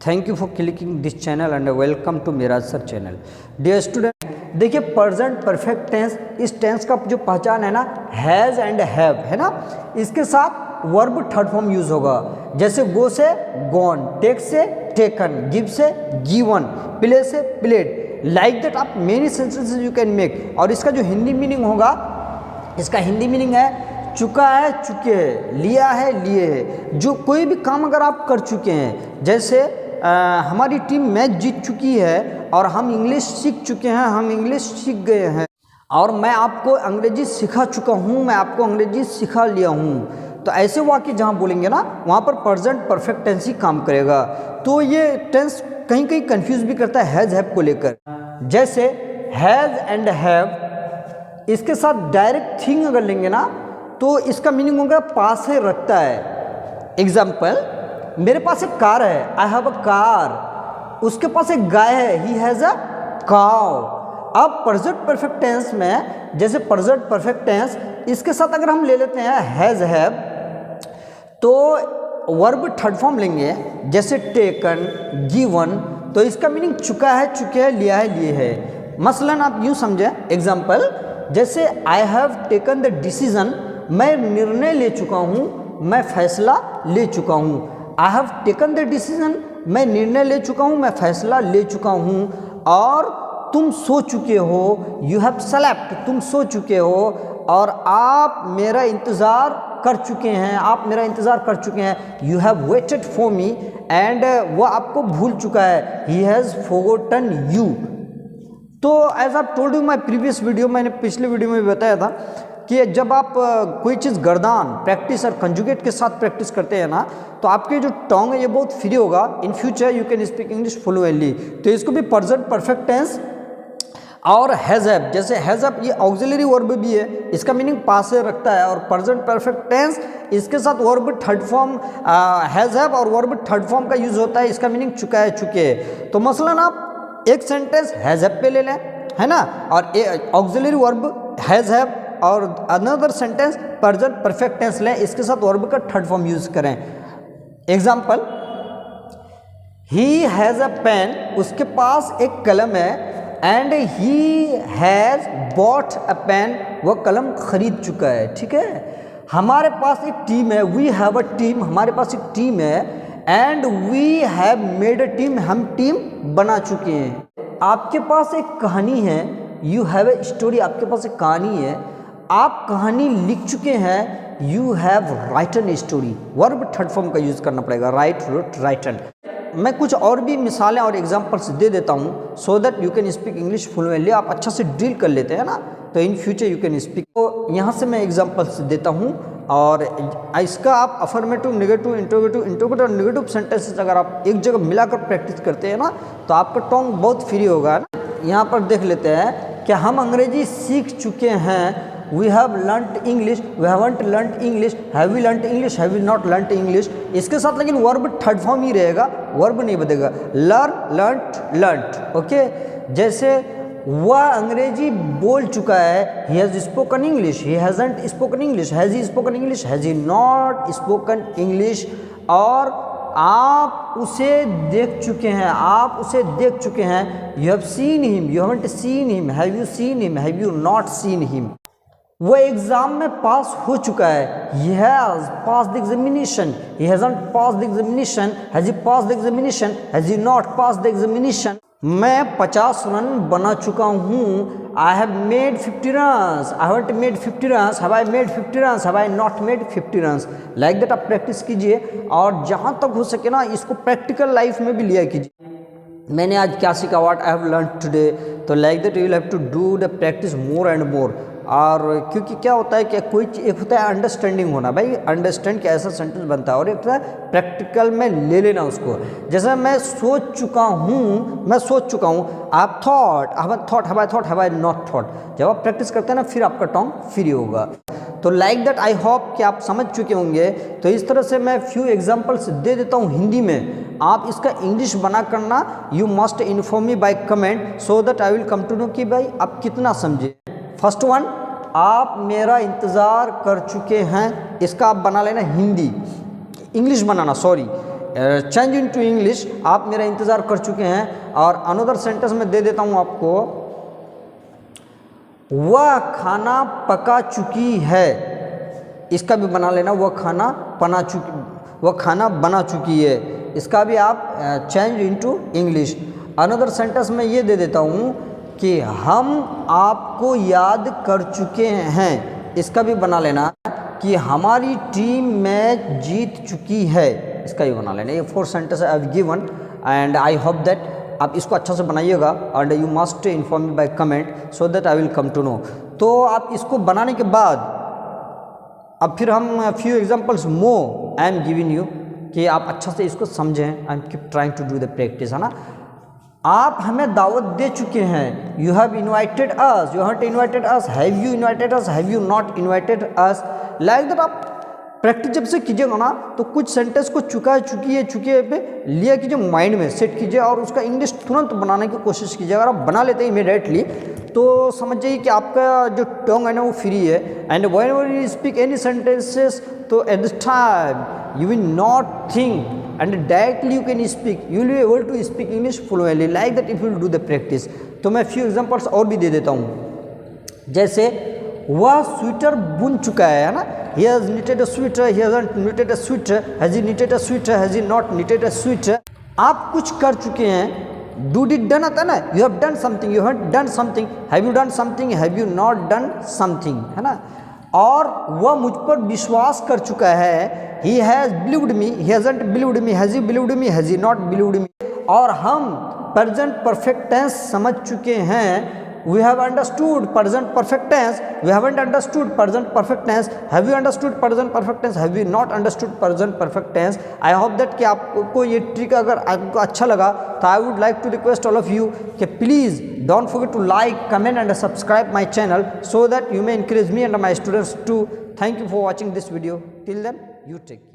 Thank you for clicking this channel and welcome to Meraj sir channel. Dear student, देखिए present perfect tense, इस tense का जो पहचान है ना, हैज़ एंड हैव है ना। इसके साथ वर्ब थर्ड फॉर्म यूज होगा, जैसे गो से गॉन, टेक से टेकन, गिव से गिवन, प्ले से प्लेड, लाइक दैट आप many sentences you can make. और इसका जो हिंदी मीनिंग होगा, इसका हिंदी मीनिंग है चुका है, चुके हैं, लिया है, लिए है। जो कोई भी काम अगर आप कर चुके हैं, जैसे हमारी टीम मैच जीत चुकी है और हम इंग्लिश सीख चुके हैं, हम इंग्लिश सीख गए हैं, और मैं आपको अंग्रेजी सिखा चुका हूँ, मैं आपको अंग्रेजी सिखा लिया हूँ। तो ऐसे वाक्य जहाँ बोलेंगे ना, वहाँ पर प्रेजेंट परफेक्ट टेंस ही काम करेगा। तो ये टेंस कहीं कहीं कंफ्यूज भी करता है हैज़ हैव को लेकर। जैसे हैज़ एंड हैव, इसके साथ डायरेक्ट थिंग अगर लेंगे ना, तो इसका मीनिंग होगा पास है, रखता है। एग्जाम्पल, मेरे पास एक कार है, आई हैव अ कार। उसके पास एक गाय है, ही हैज़ अ काउ। अब प्रेजेंट परफेक्ट टेंस में, जैसे प्रेजेंट परफेक्ट टेंस, इसके साथ अगर हम ले लेते हैं हैज़ हैव, तो वर्ब थर्ड फॉर्म लेंगे, जैसे टेकन, गिवन, तो इसका मीनिंग चुका है, चुके हैं, लिया है, लिए है। मसलन आप यूँ समझें, एग्जाम्पल, जैसे I have taken the decision, मैं निर्णय ले चुका हूँ, मैं फैसला ले चुका हूँ। I have taken the decision, मैं निर्णय ले चुका हूँ, मैं फैसला ले चुका हूँ। और तुम सो चुके हो, यू हैव स्लेप्ट, तुम सो चुके हो, और आप मेरा इंतज़ार कर चुके हैं, आप मेरा इंतज़ार कर चुके हैं। You have waited for me, and वो आपको भूल चुका है, ही हैज़ फॉरगॉटन यू। तो एज आप told you my previous video, मैंने पिछले वीडियो में भी बताया था कि जब आप कोई चीज़ गर्दान, प्रैक्टिस और कंजुगेट के साथ प्रैक्टिस करते हैं ना, तो आपके जो टोंग है ये बहुत फ्री होगा। In future you can speak English fluently. तो इसको भी प्रेजेंट परफेक्ट टेंस और हैज़ हैव, जैसे हैज़ हैव ये ऑक्सिलरी वर्ब भी है, इसका मीनिंग पास से रखता है। और प्रेजेंट परफेक्ट टेंस, इसके साथ verb third form has have और वर्ब थर्ड फॉर्म का यूज होता है, इसका मीनिंग चुका है, चुके है। तो मसलन आप एक सेंटेंस हैज़ हैव पे ले लें, है ना, और ऑक्सिलरी वर्ब हैज़ हैव, और another sentence present perfect tense लें, इसके साथ वर्ब का थर्ड फॉर्म यूज करें। Example, he has a pen, उसके पास एक कलम है, and he has bought a pen, वह कलम खरीद चुका है। ठीक है। हमारे पास एक टीम है, वी हैव अ टीम, हमारे पास एक टीम है, and we have made a team, हम टीम बना चुके हैं। आपके पास एक कहानी है, यू हैव ए स्टोरी, आपके पास एक कहानी है, आप कहानी लिख चुके हैं, you have written a story. Verb third form का यूज करना पड़ेगा, राइट, रोट, राइटन। मैं कुछ और भी मिसालें और एग्जांपल्स दे देता हूँ, so that you can speak English fluently. आप अच्छा से डील कर लेते हैं ना, तो in future you can speak. तो यहाँ से मैं एग्जांपल्स देता हूँ, और इसका आप अफर्मेटिव, नेगेटिव, इंट्रोगेटिव, इंट्रोगेटिव और नेगेटिव सेंटेंसेस अगर आप एक जगह मिलाकर प्रैक्टिस करते हैं ना, तो आपका टोंग बहुत फ्री होगा ना। यहाँ पर देख लेते हैं कि हम अंग्रेजी सीख चुके हैं, we have learned English, we haven't learned English, have we learned English, have we not learned English. इसके साथ लेकिन वर्ब थर्ड फॉर्म ही रहेगा, वर्ब नहीं बदलेगा। Learn, learned, learned. ओके। जैसे वह अंग्रेजी बोल चुका है, he has spoken English, he hasn't spoken English, has he spoken English, has he not spoken English. और आप उसे देख चुके हैं, आप उसे देख चुके हैं, you have seen him, you haven't seen him, have you seen him, have you not seen him. वो एग्जाम में पास हो चुका है, he has passed the examination, he hasn't passed the examination, has he passed the examination, has he not passed the examination। मैं 50 run बना चुका हूँ, I have made 50 runs, I haven't made 50 runs, have I made 50 runs, have I not made 50 runs। Like that आप practice कीजिए, और जहाँ तक हो सके ना इसको प्रैक्टिकल लाइफ में भी लिया कीजिए। मैंने आज क्या सीखा, what I have learn today. तो like that you will have to do the practice more and more. और क्योंकि क्या होता है कि कोई एक होता है अंडरस्टैंडिंग होना, भाई अंडरस्टैंड क्या ऐसा सेंटेंस बनता है, और एक होता है प्रैक्टिकल में ले लेना उसको। जैसे मैं सोच चुका हूँ, मैं सोच चुका हूँ, आप thought, have I thought, have I not thought. जब आप प्रैक्टिस करते हैं ना, फिर आपका टोंग फ्री होगा। तो लाइक दैट आई होप कि आप समझ चुके होंगे। तो इस तरह से मैं फ्यू एग्जाम्पल्स दे देता हूँ हिंदी में, आप इसका इंग्लिश बना करना। You must inform me by comment, so that I will come to know कि भाई आप कितना समझे। फर्स्ट वन, आप मेरा इंतज़ार कर चुके हैं, इसका आप बना लेना हिंदी, इंग्लिश बनाना, सॉरी। चेंज इनटू इंग्लिश आप मेरा इंतज़ार कर चुके हैं। और अनदर सेंटेंस में दे देता हूँ आपको, वह खाना पका चुकी है, इसका भी बना लेना, वह खाना बना चुकी है, इसका भी आप change into English. Another sentence में ये दे देता हूँ कि हम आपको याद कर चुके हैं, इसका भी बना लेना कि हमारी टीम मैच जीत चुकी है, इसका भी बना लेना। ये 4 sentence I have given and I hope that आप इसको अच्छा से बनाइएगा and you must inform me by comment so that I will come to know. तो आप इसको बनाने के बाद अब फिर हम few examples more I am giving you कि आप अच्छा से इसको समझें and keep trying to do the practice, है ना। आप हमें दावत दे चुके हैं, you have invited us, you have invited us, have you invited us, have you not invited us, like that. आप प्रैक्टिस जब से कीजिएगा ना तो कुछ सेंटेंस को चुके पे लिया कीजिए, माइंड में सेट कीजिए और उसका इंग्लिश तुरंत बनाने की कोशिश कीजिए। अगर आप बना लेते हैं इमीडिएटली तो समझ जाइए कि आपका जो टंग है ना वो फ्री है। And whenever you speak any sentences तो at this time you will not think and directly you can speak, you will be able to speak English fluently like that if you will do the practice। तो मैं few examples और भी दे देता हूँ, जैसे वह sweater बुन चुका है ना, he has knitted a sweater, he hasn't knitted a sweater, has he knitted a sweater, has he not knitted a sweater। आप कुछ कर चुके हैं, do did done आता है ना, you have done something, you have done something, have you done something, have you not done something, है ना। और वह मुझ पर विश्वास कर चुका है, he has believed me, he hasn't believed me, has he believed me, has he not believed me। और हम प्रेजेंट परफेक्ट टेंस समझ चुके हैं, we have understood present perfect tense, we haven't understood present perfect tense, have you understood present perfect tense, have you not understood present perfect tense। I hope that कि आपको ये trick अगर आपको अच्छा लगा तो I would like to request all of you कि please don't forget to like, comment and subscribe my channel so that you may encourage me and my students too। Thank you for watching this video. Till then, you take care.